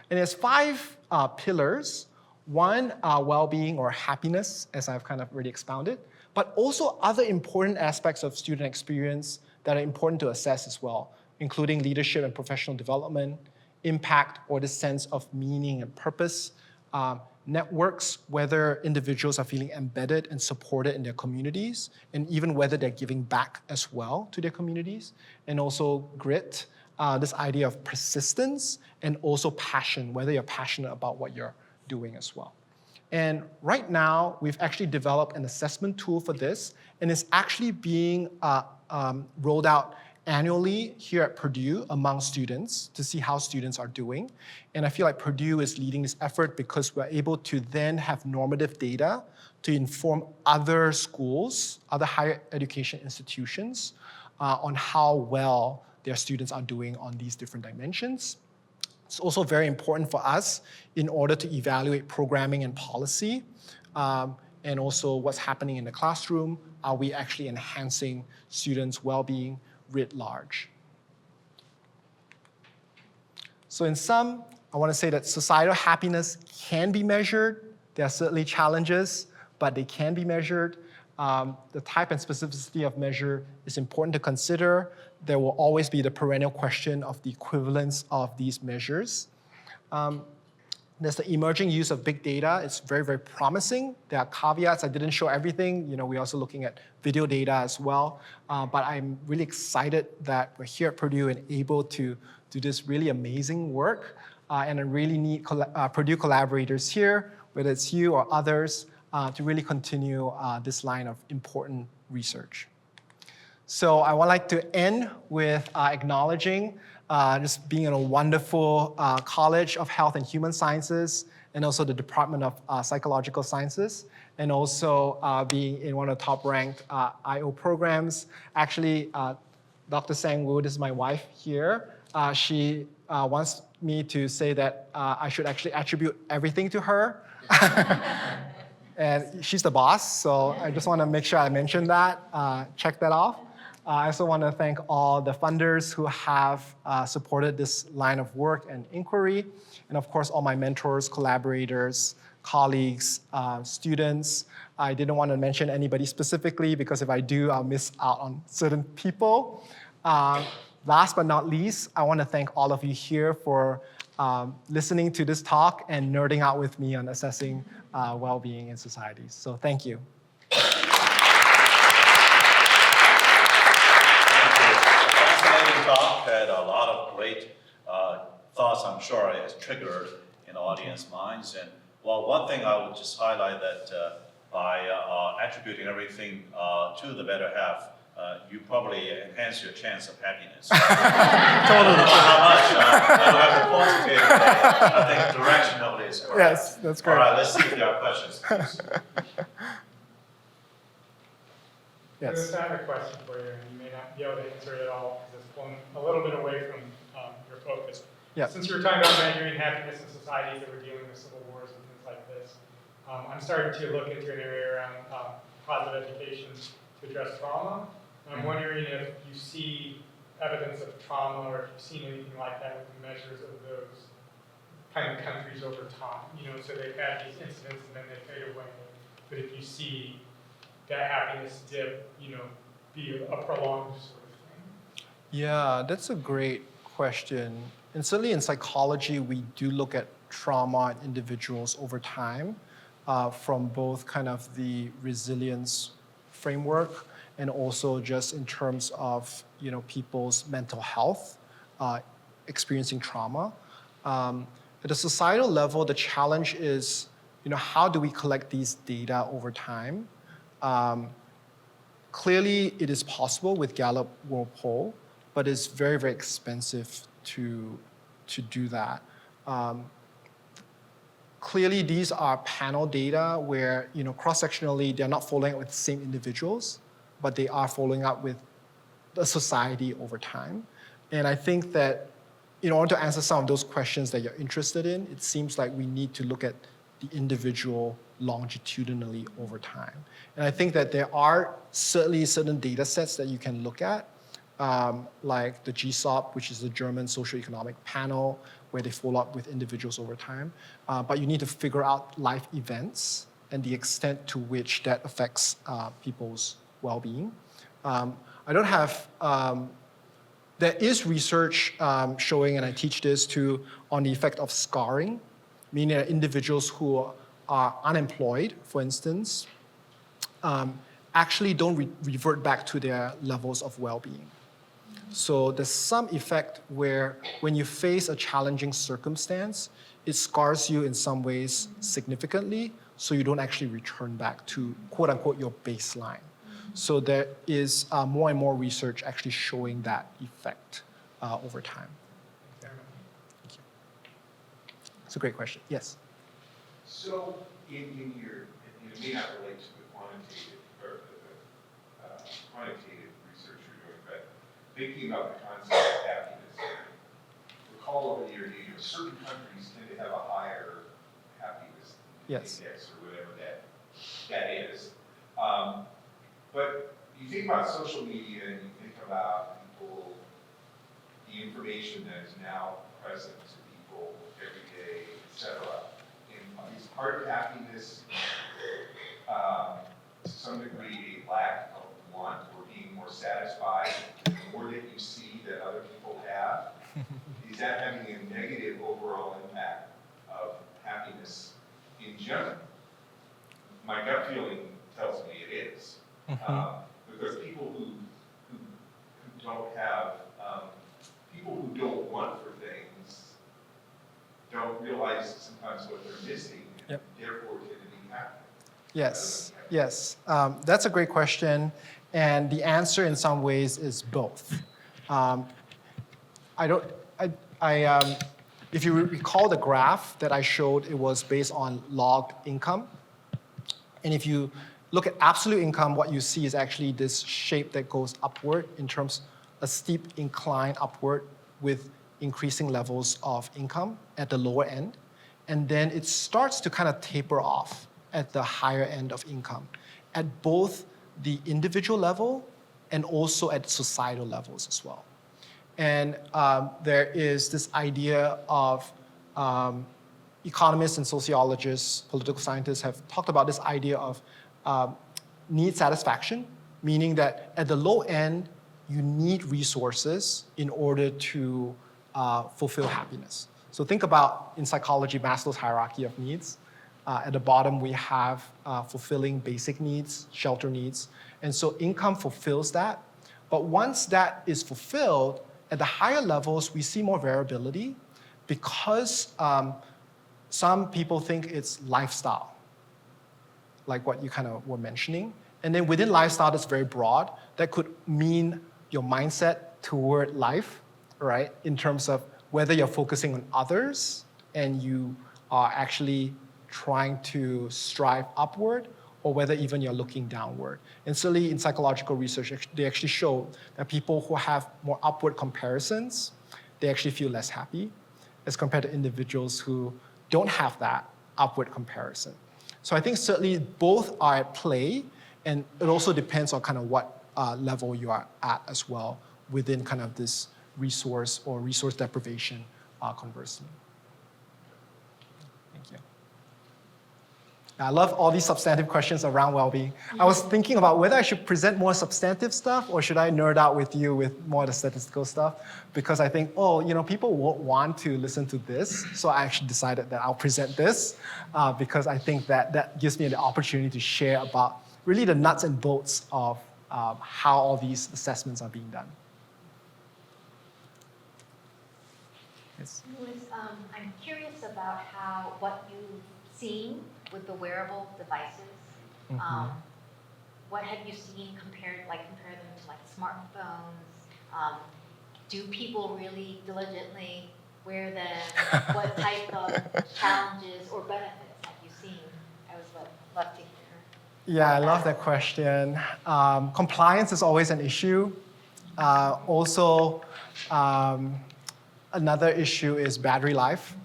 And there's 5 pillars. One, well-being or happiness, as I've kind of already expounded, but also other important aspects of student experience that are important to assess as well, including leadership and professional development, impact or the sense of meaning and purpose, networks, whether individuals are feeling embedded and supported in their communities, and even whether they're giving back as well to their communities, and also grit, this idea of persistence, and also passion, whether you're passionate about what you're doing as well. And right now, we've actually developed an assessment tool for this, and it's actually being rolled out annually here at Purdue among students to see how students are doing. And I feel like Purdue is leading this effort because we're able to then have normative data to inform other schools, other higher education institutions on how well their students are doing on these different dimensions. It's also very important for us in order to evaluate programming and policy, and also what's happening in the classroom. Are we actually enhancing students' well-being writ large? So in sum, I want to say that societal happiness can be measured. There are certainly challenges, but they can be measured. The type and specificity of measure is important to consider. There will always be the perennial question of the equivalence of these measures. There's the emerging use of big data. It's very, very promising. There are caveats. I didn't show everything. We're also looking at video data as well. But I'm really excited that we're here at Purdue and able to do this really amazing work. And I really need Purdue collaborators here, whether it's you or others, to really continue this line of important research. So I would like to end with acknowledging just being in a wonderful College of Health and Human Sciences, and also the Department of Psychological Sciences, and also being in one of the top-ranked IO programs. Actually, Dr. Sang Woo, this is my wife here. She wants me to say that I should actually attribute everything to her. And she's the boss, so I just want to make sure I mention that, check that off. I also want to thank all the funders who have supported this line of work and inquiry, and of course, all my mentors, collaborators, colleagues, students. I didn't want to mention anybody specifically because if I do, I'll miss out on certain people. Last but not least, I want to thank all of you here for listening to this talk and nerding out with me on assessing well-being in societies. So thank you. Fascinating talk, had a lot of great thoughts, I'm sure it has triggered in the audience minds. And well, one thing I would just highlight that by attributing everything to the better half, you probably enhance your chance of happiness. Totally. I don't know how much, I don't have to quantitate it, I think directionally is correct. Yes, that's great. All right, let's see if there are questions, please. Yes. I have a question for you, and you may not be able to answer it at all because it's blown a little bit away from your focus. Yeah. Since you were talking about measuring happiness in societies that were dealing with civil wars and things like this, I'm starting to look into an area around positive education to address trauma. And I'm wondering if you see evidence of trauma or if you've seen anything like that with the measures of those kind of countries over time. So they've had these incidents and then they fade away. But if you see that happiness dip, be a prolonged sort of thing. Yeah, that's a great question. And certainly in psychology, we do look at trauma in individuals over time from both kind of the resilience framework and also just in terms of people's mental health experiencing trauma. At a societal level, the challenge is, how do we collect these data over time? Clearly, it is possible with Gallup World Poll, but it's very, very expensive to do that. Clearly, these are panel data where, cross-sectionally, they're not following up with the same individuals, but they are following up with the society over time. And I think that in order to answer some of those questions that you're interested in, it seems like we need to look at the individual longitudinally over time. And I think that there are certainly certain data sets that you can look at, like the GSOP, which is the German socioeconomic panel, where they follow up with individuals over time. But you need to figure out life events and the extent to which that affects people's well-being. I don't have, there is research showing, and I teach this too, on the effect of scarring, meaning that individuals who are unemployed, for instance, actually don't revert back to their levels of well-being. So there's some effect where when you face a challenging circumstance, it scars you in some ways significantly, so you don't actually return back to, quote unquote, your baseline. So there is more and more research actually showing that effect over time. Thank you. It's a great question. Yes? So in your, it may not relate to the quantitative or the quantitative research you're doing, but thinking about the concept of happiness, recall over the years, certain countries tend to have a higher happiness Yes. index or whatever that is. But you think about social media and you think about people, the information that is now present to people every day, et cetera. And is part of happiness, to some degree, a lack of want or being more satisfied, the more that you see that other people have? Is that having a negative overall impact of happiness in general? My gut feeling tells me it is. Because people who don't have, people who don't want for things don't realize sometimes what they're missing, and therefore tend to be happy. Yes, yes. That's a great question, and the answer in some ways is both. If you recall the graph that I showed, it was based on logged income, and if you look at absolute income, what you see is actually this shape that goes upward in terms of a steep incline upward with increasing levels of income at the lower end. And then it starts to kind of taper off at the higher end of income at both the individual level and also at societal levels as well. And there is this idea of economists and sociologists, political scientists have talked about this idea of need satisfaction, meaning that at the low end, you need resources in order to fulfill happiness. So think about, in psychology, Maslow's hierarchy of needs. At the bottom, we have fulfilling basic needs, shelter needs. And so income fulfills that. But once that is fulfilled, at the higher levels, we see more variability because some people think it's lifestyle, like what you kind of were mentioning. And then within lifestyle, that's very broad. That could mean your mindset toward life, right? In terms of whether you're focusing on others and you are actually trying to strive upward, or whether even you're looking downward. And certainly in psychological research, they actually show that people who have more upward comparisons, they actually feel less happy as compared to individuals who don't have that upward comparison. So I think certainly both are at play, and it also depends on kind of what level you are at as well within kind of this resource or resource deprivation conversely. Thank you. I love all these substantive questions around well-being. I was thinking about whether I should present more substantive stuff or should I nerd out with you with more of the statistical stuff, because I think, people won't want to listen to this, so I actually decided that I'll present this because I think that gives me the opportunity to share about really the nuts and bolts of how all these assessments are being done. Yes. Louis, I'm curious about what you've seen with the wearable devices. Mhm. What have you seen compare them to like smartphones? Do people really diligently wear them? What type of challenges or benefits have you seen? I would love to hear. Yeah, I love that question. Compliance is always an issue. Also, another issue is battery life.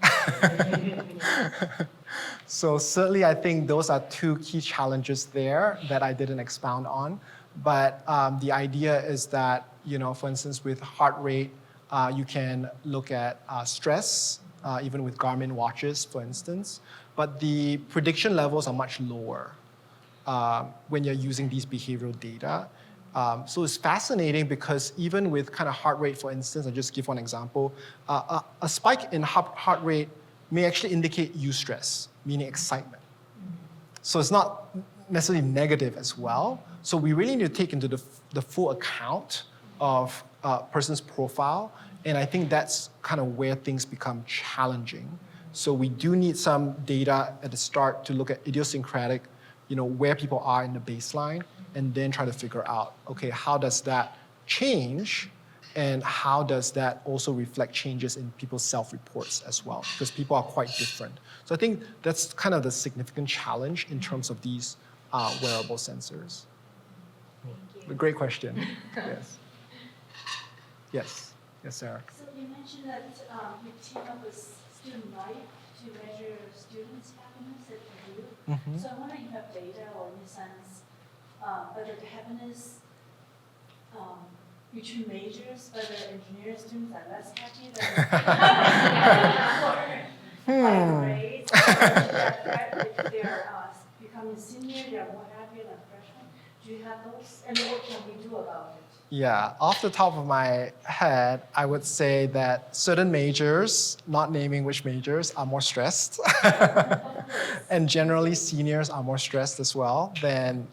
So certainly, I think those are two key challenges there that I didn't expound on. But the idea is that, for instance, with heart rate, you can look at stress, even with Garmin watches, for instance. But the prediction levels are much lower when you're using these behavioral data. So it's fascinating because even with kind of heart rate, for instance, I'll just give one example. A spike in heart rate may actually indicate eustress, meaning excitement. So it's not necessarily negative as well. So we really need to take into the full account of a person's profile. And I think that's kind of where things become challenging. So we do need some data at the start to look at idiosyncratic, where people are in the baseline, and then try to figure out, okay, how does that change? And how does that also reflect changes in people's self-reports as well? Because people are quite different. So I think that's kind of the significant challenge in terms of these wearable sensors. Thank you. A great question. Yes. Yes. Yes, Sarah. So you mentioned that you team up with Student Life to measure students' happiness at Purdue. Mhm. So I wonder if you have data or in a sense, whether the happiness between majors, whether engineering students are less happy than by grades, if they're becoming senior, they're more happy than freshmen. Do you have those? And what can we do about it? Yeah, off the top of my head, I would say that certain majors, not naming which majors, are more stressed. And generally, seniors are more stressed as well than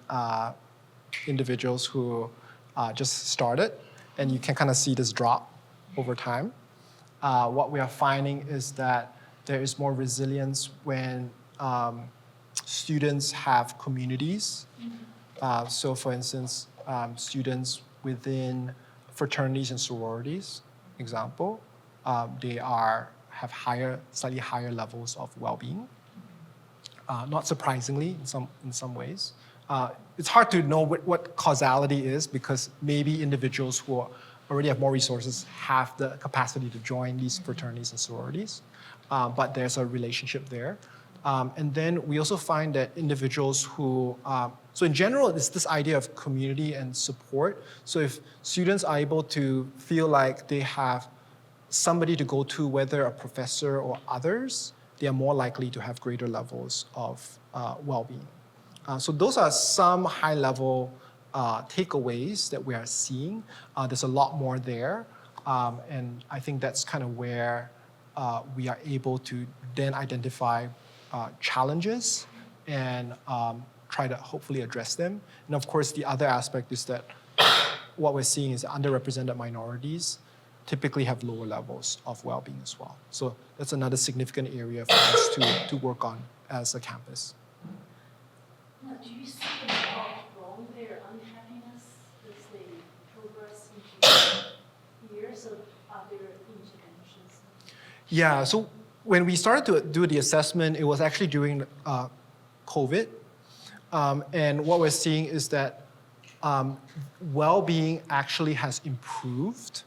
individuals who just started. And you can kind of see this drop over time. What we are finding is that there is more resilience when students have communities. So for instance, students within fraternities and sororities, example, they have slightly higher levels of well-being. Not surprisingly, in some ways. It's hard to know what causality is because maybe individuals who already have more resources have the capacity to join these fraternities and sororities, but there's a relationship there. And then we also find that individuals who, so in general, it's this idea of community and support. So if students are able to feel like they have somebody to go to, whether a professor or others, they are more likely to have greater levels of well-being. So those are some high-level takeaways that we are seeing. There's a lot more there. And I think that's kind of where we are able to then identify challenges and try to hopefully address them. And of course, the other aspect is that what we're seeing is underrepresented minorities typically have lower levels of well-being as well. So that's another significant area for us to work on as a campus. Now, do you see them outgrowing their unhappiness as they progress into years of other interventions? Yeah, so when we started to do the assessment, it was actually during COVID. And what we're seeing is that well-being actually has improved.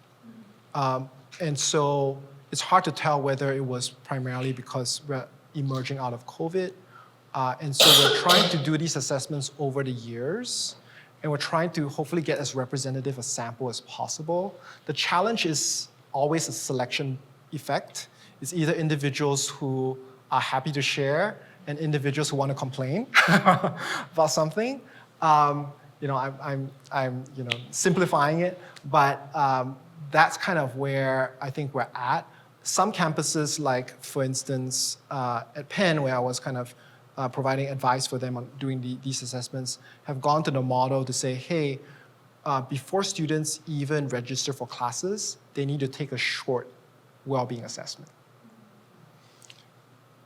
And so it's hard to tell whether it was primarily because we're emerging out of COVID. And so we're trying to do these assessments over the years, and we're trying to hopefully get as representative a sample as possible. The challenge is always a selection effect. It's either individuals who are happy to share and individuals who want to complain about something. I'm simplifying it, but that's kind of where I think we're at. Some campuses, like for instance at Penn, where I was kind of providing advice for them on doing these assessments, have gone to the model to say, hey, before students even register for classes, they need to take a short well-being assessment.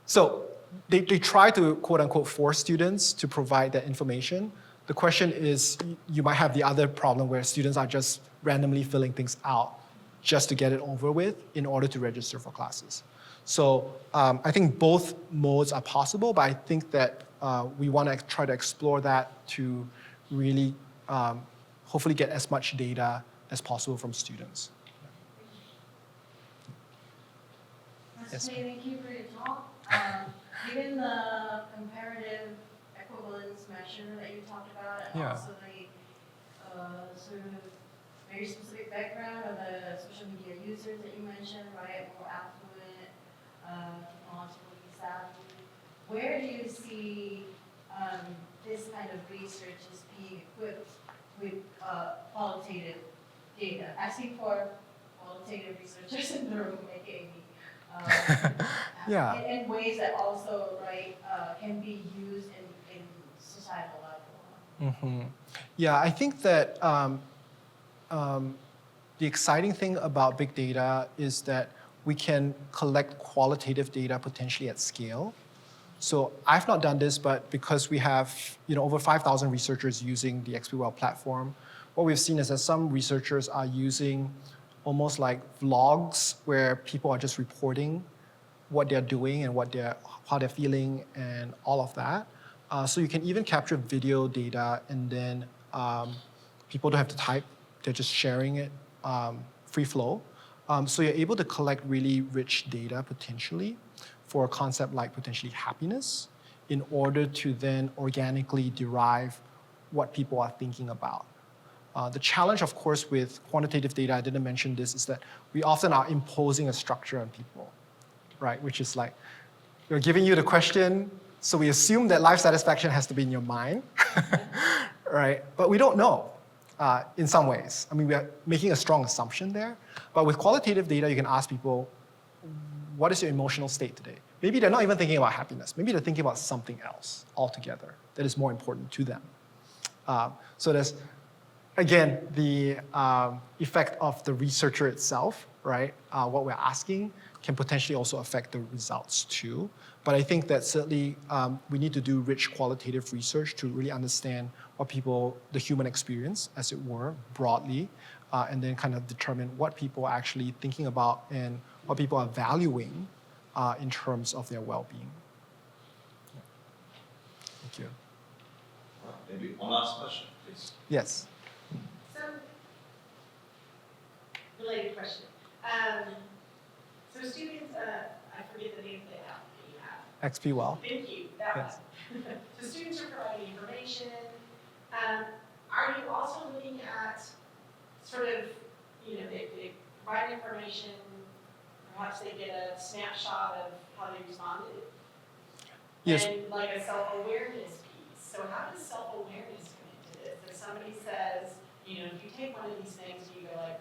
So they try to, quote unquote, force students to provide that information. The question is, you might have the other problem where students are just randomly filling things out just to get it over with in order to register for classes. So I think both modes are possible, but I think that we want to try to explore that to really hopefully get as much data as possible from students. Yes. Thank you for your talk. Given the comparative equivalence measure that you talked about, and Yeah. also the sort of very specific background of the social media users that you mentioned, right, more affluent, technologically savvy, where do you see this kind of research is being equipped with qualitative data? Asking for qualitative researchers in the room, aka me. Yeah. In ways that also, right, can be used in societal level. Mm-hmm. Yeah, I think that the exciting thing about big data is that we can collect qualitative data potentially at scale. So I've not done this, but because we have over 5,000 researchers using the XPWell platform, what we've seen is that some researchers are using almost like vlogs where people are just reporting what they're doing and how they're feeling and all of that. So you can even capture video data, and then people don't have to type, they're just sharing it free flow. So you're able to collect really rich data potentially for a concept like potentially happiness in order to then organically derive what people are thinking about. The challenge, of course, with quantitative data, I didn't mention this, is that we often are imposing a structure on people, right? Which is like, we're giving you the question, so we assume that life satisfaction has to be in your mind, right? But we don't know in some ways. I mean, we are making a strong assumption there. But with qualitative data, you can ask people, what is your emotional state today? Maybe they're not even thinking about happiness. Maybe they're thinking about something else altogether that is more important to them. So there's, again, the effect of the researcher itself, right? What we're asking can potentially also affect the results too. But I think that certainly we need to do rich qualitative research to really understand what people, the human experience, as it were, broadly, and then kind of determine what people are actually thinking about and what people are valuing in terms of their well-being. Thank you. Maybe one last question, please. Yes. So, related question. So students, I forget the name of the app that you have. XPWell. Thank you, that Yes. one. So students are providing information. Are you also looking at sort of, they provide information, perhaps they get a snapshot of how they responded? Yes. And like a self-awareness piece. So how does self-awareness come into this? If somebody says, if you take one of these things and you go like,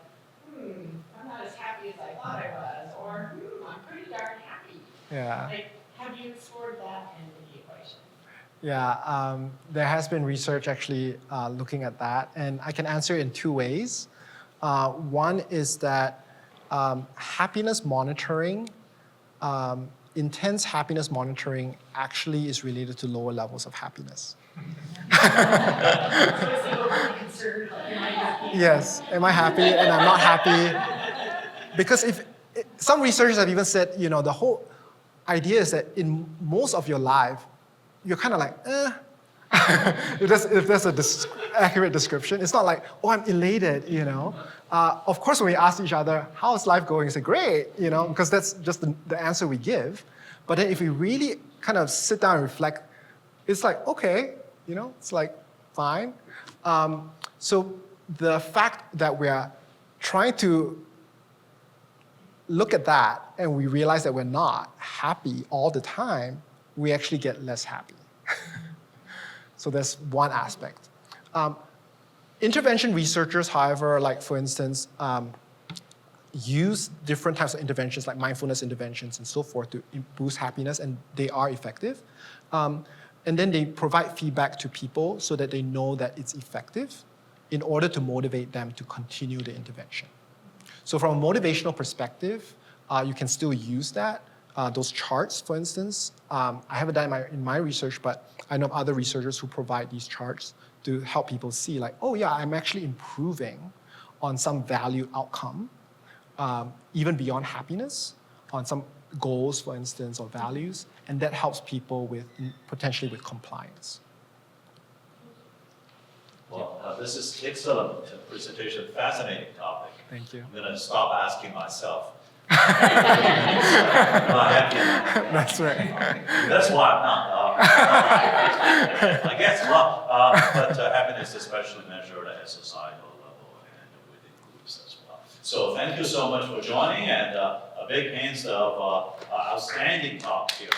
I'm not as happy as I thought I was, or I'm pretty darn happy. Yeah. Like, have you explored that end of the equation? Yeah, there has been research actually looking at that, and I can answer it in two ways. One is that happiness monitoring, intense happiness monitoring actually is related to lower levels of happiness. So it's the overly concerned, like, am I happy? Yes, am I happy and I'm not happy? Because some researchers have even said, the whole idea is that in most of your life, you're kind of like, if there's an accurate description. It's not like, oh, I'm elated, Of course, when we ask each other, how's life going? We say, great, because that's just the answer we give. But then if we really kind of sit down and reflect, it's like, okay, it's like, fine. So the fact that we're trying to look at that and we realize that we're not happy all the time, we actually get less happy. So that's one aspect. Intervention researchers, however, like for instance, use different types of interventions like mindfulness interventions and so forth to boost happiness, and they are effective. And then they provide feedback to people so that they know that it's effective in order to motivate them to continue the intervention. So from a motivational perspective, you can still use that. Those charts, for instance, I haven't done in my research, but I know other researchers who provide these charts to help people see like, oh yeah, I'm actually improving on some value outcome, even beyond happiness, on some goals, for instance, or values, and that helps people with potentially with compliance. Well, this is excellent presentation, fascinating topic. Thank you. I'm gonna stop asking myself. That's right. That's why I'm not. I guess, but happiness is especially measured at a societal level and within groups as well. So thank you so much for joining, and a big hands of outstanding talk here.